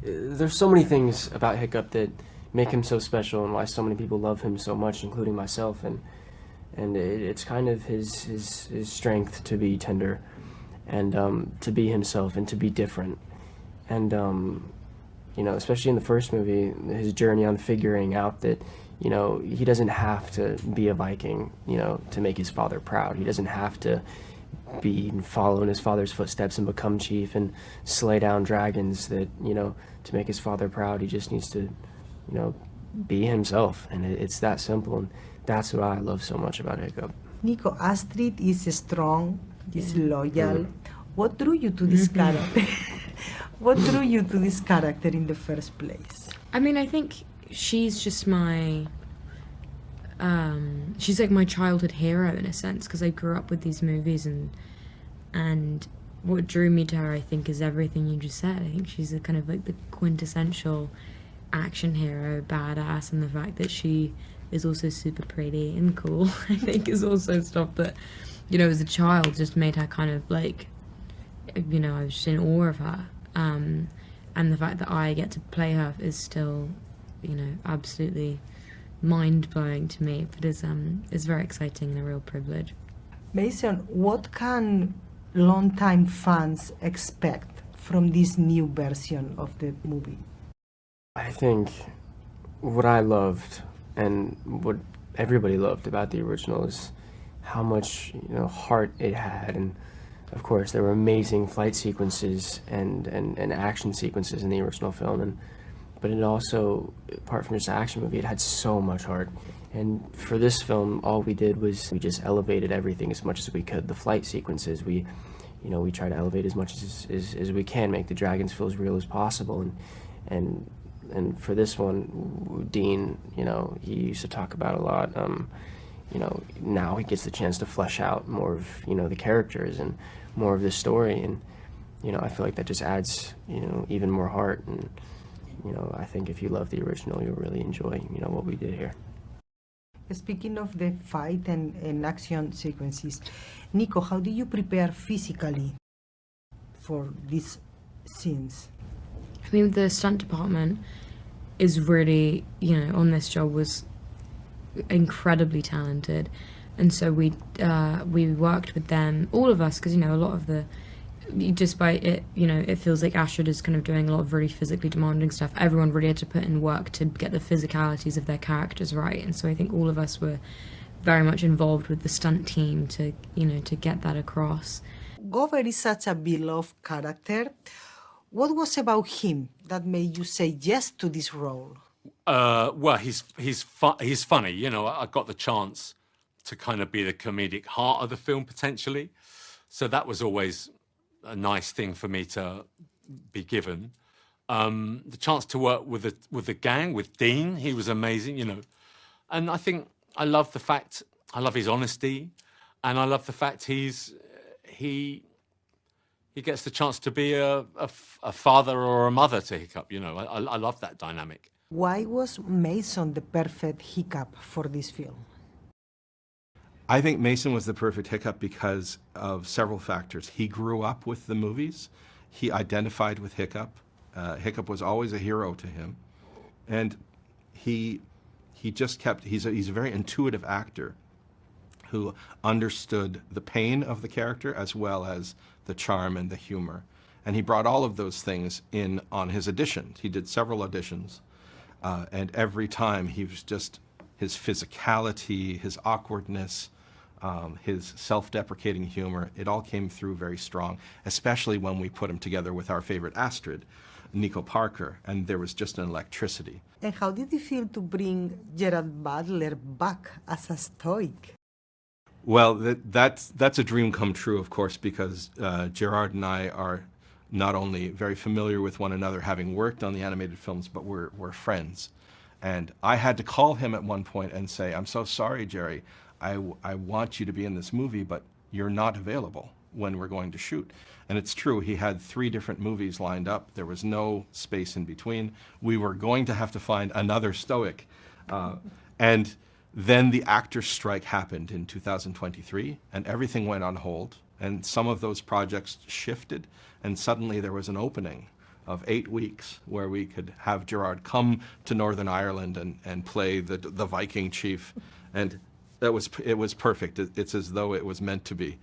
there's so many things about Hiccup that make him so special and why so many people love him so much, including myself. And it's kind of his strength to be tender and to be himself and to be different. And especially in the first movie, his journey on figuring out that he doesn't have to be a Viking, to make his father proud. He doesn't have to be following his father's footsteps and become chief and slay down dragons to make his father proud. He just needs to, be himself, and it's that simple, and that's what I love so much about Hiccup. Nico, Astrid is strong, is loyal. What drew you to this character? What drew you to this character in the first place? I mean, I think she's just she's like my childhood hero in a sense, because I grew up with these movies, and what drew me to her, I think, is everything you just said. I think she's a kind of like the quintessential action hero, badass, and the fact that she is also super pretty and cool, I think, is also stuff that, as a child just made her kind of like, I was just in awe of her. And the fact that I get to play her is still, absolutely mind-blowing to me, but is very exciting and a real privilege. Mason, what can long-time fans expect from this new version of the movie? I think what I loved and what everybody loved about the original is how much heart it had, and of course there were amazing flight sequences and action sequences in the original film, but it also, apart from just an action movie, it had so much heart. And for this film, all we did was we just elevated everything as much as we could. The flight sequences, we try to elevate as much as we can, make the dragons feel as real as possible. And for this one, Dean, he used to talk about a lot. Now he gets the chance to flesh out more of the characters and more of the story, and I feel like that just adds even more heart. And I think if you love the original, you'll really enjoy what we did here. Speaking of the fight and action sequences, Nico, how do you prepare physically for these scenes? I mean, the stunt department is really, on this job was incredibly talented, and so we worked with them, all of us, because a lot of just by it, it feels like Astrid is kind of doing a lot of really physically demanding stuff. Everyone really had to put in work to get the physicalities of their characters right, and so I think all of us were very much involved with the stunt team to get that across. Gover is such a beloved character. What was about him that made you say yes to this role? Well, he's funny. I got the chance to kind of be the comedic heart of the film potentially, so that was always a nice thing for me to be given. The chance to work with the gang, with Dean, he was amazing. And I think I love his honesty, and I love the fact he gets the chance to be a father or a mother to Hiccup. I love that dynamic. Why was Mason the perfect Hiccup for this film? I think Mason was the perfect Hiccup because of several factors. He grew up with the movies. He identified with Hiccup. Hiccup was always a hero to him. And he just kept, he's a very intuitive actor who understood the pain of the character as well as the charm and the humor. And he brought all of those things in on his auditions. He did several auditions, and every time he was just, his physicality, his awkwardness, his self-deprecating humor, it all came through very strong, especially when we put him together with our favorite Astrid, Nico Parker, and there was just an electricity. And how did it feel to bring Gerard Butler back as a stoic? Well, that's a dream come true, of course, because Gerard and I are not only very familiar with one another, having worked on the animated films, but we're friends. And I had to call him at one point and say, "I'm so sorry, Jerry. I want you to be in this movie, but you're not available when we're going to shoot." And it's true, he had 3 different movies lined up. There was no space in between. We were going to have to find another stoic. And then the actors' strike happened in 2023, and everything went on hold. And some of those projects shifted, and suddenly there was an opening of 8 weeks where we could have Gerard come to Northern Ireland and play the Viking chief. And it was perfect. It's as though it was meant to be.